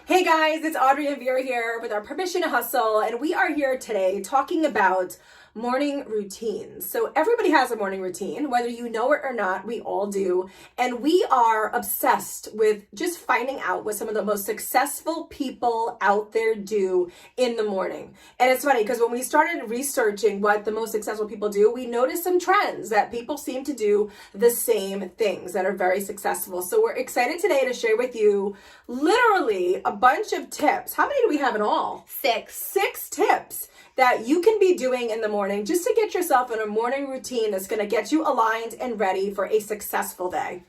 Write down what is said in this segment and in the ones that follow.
Hey guys, it's Audrey and Vera here with our Permission to Hustle, and we are here today talking about morning routines. So everybody has a morning routine, whether you know it or not, we all do. And we are obsessed with just finding out what some of the most successful people out there do in the morning. And it's funny because when we started researching what the most successful people do, we noticed some trends that people seem to do the same things that are very successful. So we're excited today to share with you literally a bunch of tips. How many do we have in all? Six tips that you can be doing in the morning just to get yourself in a morning routine that's going to get you aligned and ready for a successful day.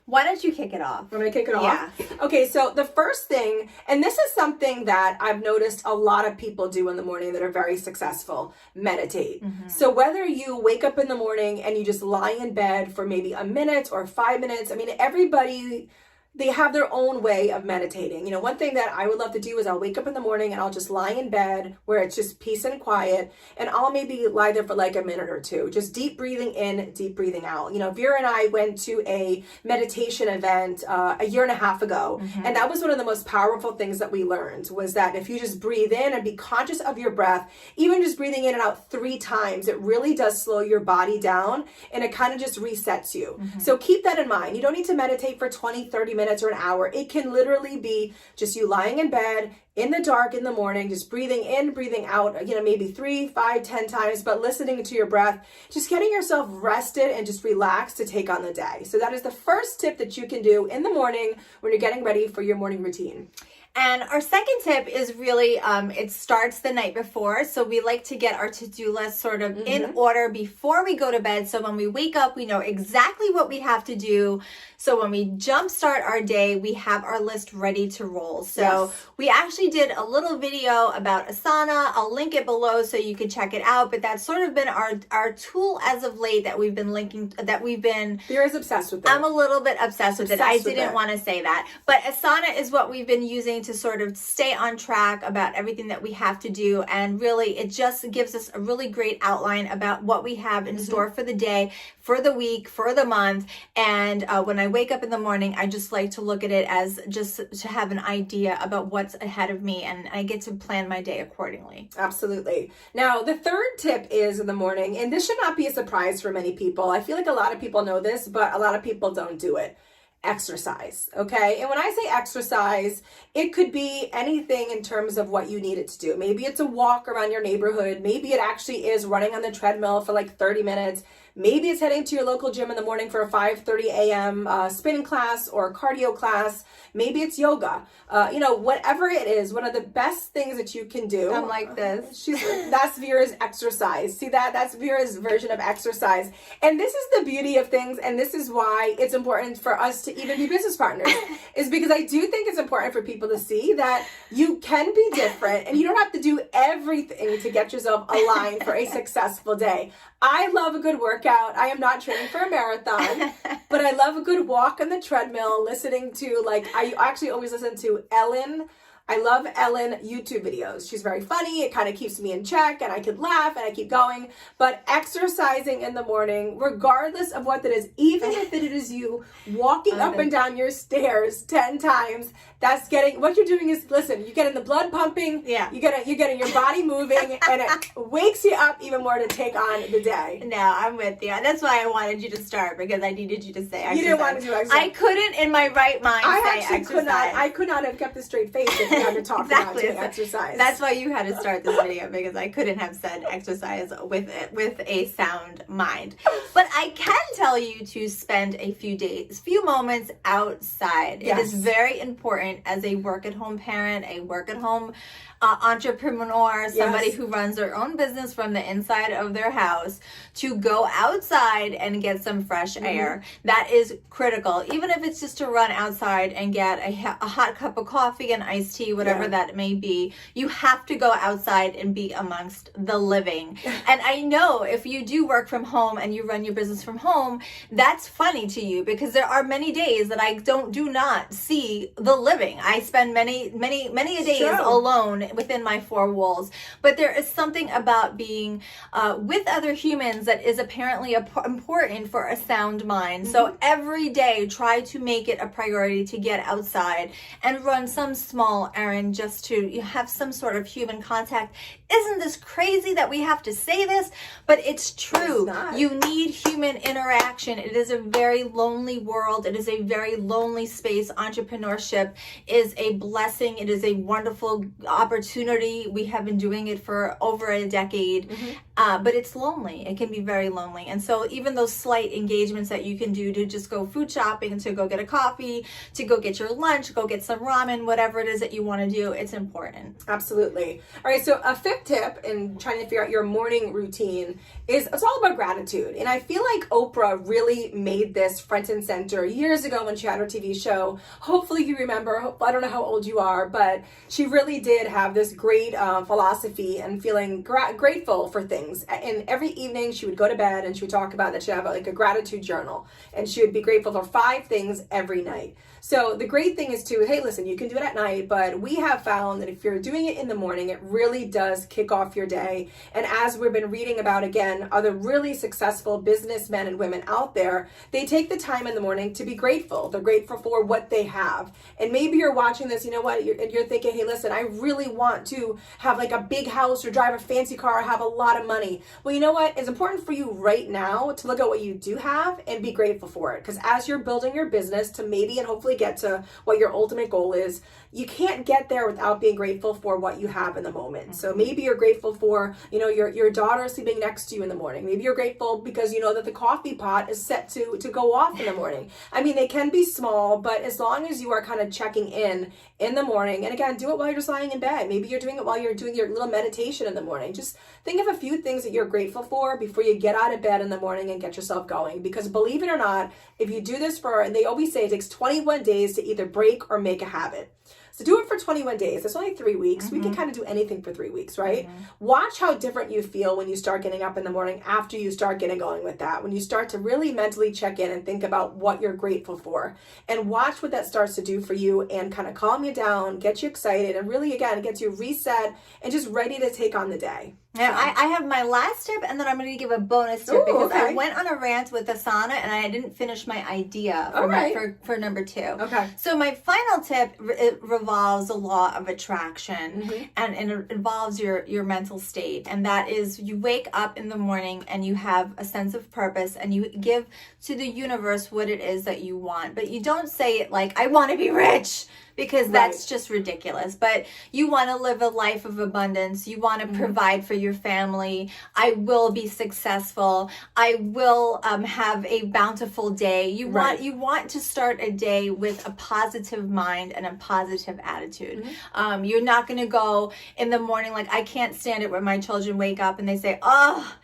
Why don't you kick it off? Want me to kick it off? Yeah. Okay, so the first thing, and this is something that I've noticed a lot of people do in the morning that are very successful, meditate. Mm-hmm. So whether you wake up in the morning and you just lie in bed for maybe a minute or 5 minutes, I mean, everybody, they have their own way of meditating. You know, one thing that I would love to do is I'll wake up in the morning and I'll just lie in bed where it's just peace and quiet, and I'll maybe lie there for like a minute or two, just deep breathing in, deep breathing out. You know, Vera and I went to a meditation event a year and a half ago, and that was one of the most powerful things that we learned was that if you just breathe in and be conscious of your breath, even just breathing in and out 3 times, it really does slow your body down and it kind of just resets you. So keep that in mind. You don't need to meditate for 20, 30 minutes or an hour. It can literally be just you lying in bed in the dark in the morning, just breathing in, breathing out, you know, maybe 3, 5, 10 times, but listening to your breath, just getting yourself rested and just relaxed to take on the day. So that is the first tip that you can do in the morning when you're getting ready for your morning routine. And our second tip is really, it starts the night before. So we like to get our to-do list sort of in order before we go to bed. So when we wake up, we know exactly what we have to do. So when we jumpstart our day, we have our list ready to roll. So we actually did a little video about Asana. I'll link it below so you can check it out. But that's sort of been our tool as of late that we've been linking, Vera's obsessed with it. I'm a little bit obsessed with it. I didn't want to say that. But Asana is what we've been using to sort of stay on track about everything that we have to do. And really, it just gives us a really great outline about what we have in store for the day, for the week, for the month. And when I wake up in the morning, I just like to look at it as just to have an idea about what's ahead of me, and I get to plan my day accordingly. Absolutely. Now, the third tip is in the morning, and this should not be a surprise for many people. I feel like a lot of people know this, but a lot of people don't do it. Exercise, okay? And when I say exercise, it could be anything in terms of what you need it to do. Maybe it's a walk around your neighborhood. Maybe it actually is running on the treadmill for like 30 minutes. Maybe it's heading to your local gym in the morning for a 5:30 a.m. Spinning class or cardio class. Maybe it's yoga. You know, whatever it is, one of the best things that you can do. I'm like this. That's Vera's exercise. See that? That's Vera's version of exercise. And this is the beauty of things, and this is why it's important for us to even be business partners, is because I do think it's important for people to see that you can be different and you don't have to do everything to get yourself aligned for a successful day. I love a good workout. I am not training for a marathon, but I love a good walk on the treadmill, listening to, like, I actually always listen to Ellen. I love Ellen YouTube videos. She's very funny. It kind of keeps me in check and I can laugh and I keep going. But exercising in the morning, regardless of what that is, even if it is you walking up and down your stairs 10 times, that's getting, what you're doing is, listen, you're getting the blood pumping, you're getting your body moving, and it wakes you up even more to take on the day. No, I'm with you. That's why I wanted you to start, because I needed you to say exercise. You didn't want to do exercise. I couldn't in my right mind say exercise. I could not have kept a straight face if you had to talk about doing exercise. That's why you had to start this video, because I couldn't have said exercise with a sound mind. But I can tell you to spend a few moments outside. It is very important as a work-at-home parent, a work-at-home entrepreneur, somebody who runs their own business from the inside of their house, to go outside and get some fresh air. That is critical. Even if it's just to run outside and get a hot cup of coffee and iced tea, coffee, whatever that may be, you have to go outside and be amongst the living. And I know if you do work from home and you run your business from home, that's funny to you because there are many days that I do not see the living. I spend many a days alone within my four walls. But there is something about being with other humans that is apparently important for a sound mind. So every day, try to make it a priority to get outside and run some small errand just to have some sort of human contact. Isn't this crazy that we have to say this? But it's true. You need human interaction. It is a very lonely world. It is a very lonely space. Entrepreneurship is a blessing. It is a wonderful opportunity. We have been doing it for over a decade, but it's lonely. It can be very lonely. And so even those slight engagements that you can do to just go food shopping, to go get a coffee, to go get your lunch, go get some ramen, whatever it is that you want to do, it's important. Absolutely. All right, so a fifth tip in trying to figure out your morning routine is it's all about gratitude. And I feel like Oprah really made this front and center years ago when she had her TV show. Hopefully you remember, I don't know how old you are, but she really did have this great philosophy and feeling grateful for things. And every evening she would go to bed and she would talk about that she'd have like a gratitude journal and she would be grateful for 5 things every night. So the great thing is too, hey, listen, you can do it at night, but we have found that if you're doing it in the morning, it really does kick off your day. And as we've been reading about, again, other really successful businessmen and women out there, they take the time in the morning to be grateful. They're grateful for what they have. And maybe you're watching this, you know what, and you're thinking, hey, listen, I really want to have like a big house or drive a fancy car or have a lot of money. Well, you know what? It's important for you right now to look at what you do have and be grateful for it. Because as you're building your business to maybe and hopefully get to what your ultimate goal is, you can't get there without being grateful for what you have in the moment. So maybe you're grateful for, you know, your daughter sleeping next to you in the morning. Maybe you're grateful because you know that the coffee pot is set to go off in the morning. I mean, they can be small, but as long as you are kind of checking in the morning, and again, do it while you're just lying in bed. Maybe you're doing it while you're doing your little meditation in the morning. Just think of a few things that you're grateful for before you get out of bed in the morning and get yourself going. Because believe it or not, if you do this and they always say it takes 21 days to either break or make a habit. So do it for 21 days. That's only 3 weeks. We can kind of do anything for 3 weeks, right? Watch how different you feel when you start getting up in the morning after you start getting going with that. When you start to really mentally check in and think about what you're grateful for. And watch what that starts to do for you and kind of calm you down, get you excited, and really, again, gets you reset and just ready to take on the day. Now, I have my last tip, and then I'm going to give a bonus tip because I went on a rant with Asana, and I didn't finish my idea for number 2. Okay. So my final tip revolves the law of attraction, and it involves your mental state, and that is you wake up in the morning and you have a sense of purpose, and you give to the universe what it is that you want, but you don't say it like, I want to be rich, because that's just ridiculous. But you want to live a life of abundance. You want to provide for your family. I will be successful. I will have a bountiful day. You want to start a day with a positive mind and a positive attitude. You're not going to go in the morning like, I can't stand it when my children wake up and they say, oh,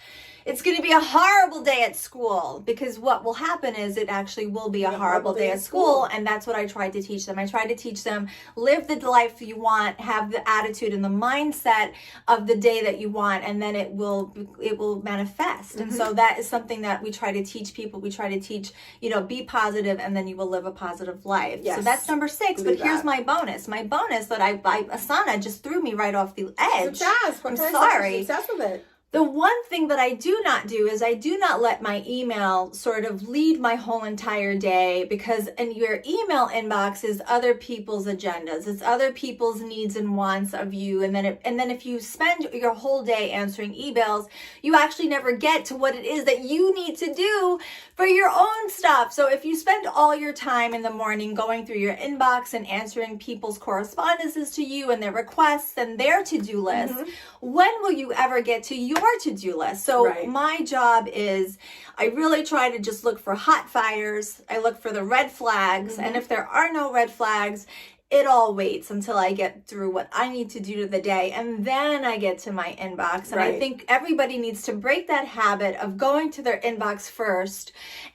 it's going to be a horrible day at school, because what will happen is it actually will be a horrible day at school. And that's what I tried to teach them. I tried to teach them, live the life you want, have the attitude and the mindset of the day that you want, and then it will manifest. And so that is something that we try to teach people. We try to teach, be positive, and then you will live a positive life. Yes. So that's number 6. But here's my bonus. My bonus that Asana just threw me right off the edge. I'm sorry. Success with it. The one thing that I do not do is I do not let my email sort of lead my whole entire day, because in your email inbox is other people's agendas. It's other people's needs and wants of you. And then if you spend your whole day answering emails, you actually never get to what it is that you need to do for your own stuff. So if you spend all your time in the morning going through your inbox and answering people's correspondences to you and their requests and their to-do lists, when will you ever get to your to-do list? So my job is, I really try to just look for hot fires. I look for the red flags. And if there are no red flags, it all waits until I get through what I need to do to the day, and then I get to my inbox. And I think everybody needs to break that habit of going to their inbox first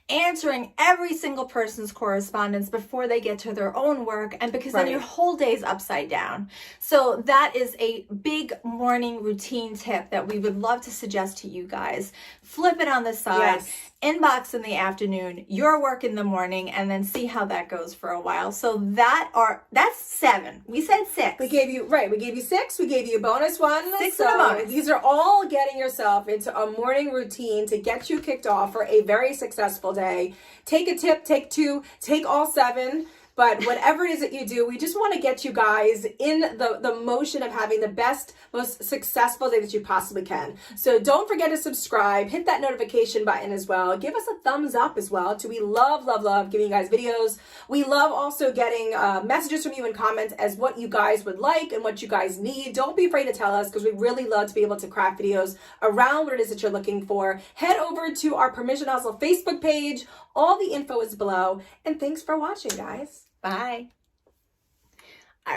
answering every single person's correspondence before they get to their own work, and because then your whole day is upside down. So that is a big morning routine tip that we would love to suggest to you guys. Flip it on the side. Yes. Inbox in the afternoon, your work in the morning, and then see how that goes for a while. So that's 7. We said 6. We gave you 6. We gave you a bonus one. 6 so and a bonus. These are all getting yourself into a morning routine to get you kicked off for a very successful day. Take a tip, take 2, take all 7. But whatever it is that you do, we just want to get you guys in the motion of having the best, most successful day that you possibly can. So don't forget to subscribe. Hit that notification button as well. Give us a thumbs up as well. We love, love, love giving you guys videos. We love also getting messages from you in comments as what you guys would like and what you guys need. Don't be afraid to tell us, because we really love to be able to craft videos around what it is that you're looking for. Head over to our Permission Hustle Facebook page. All the info is below. And thanks for watching, guys. Bye.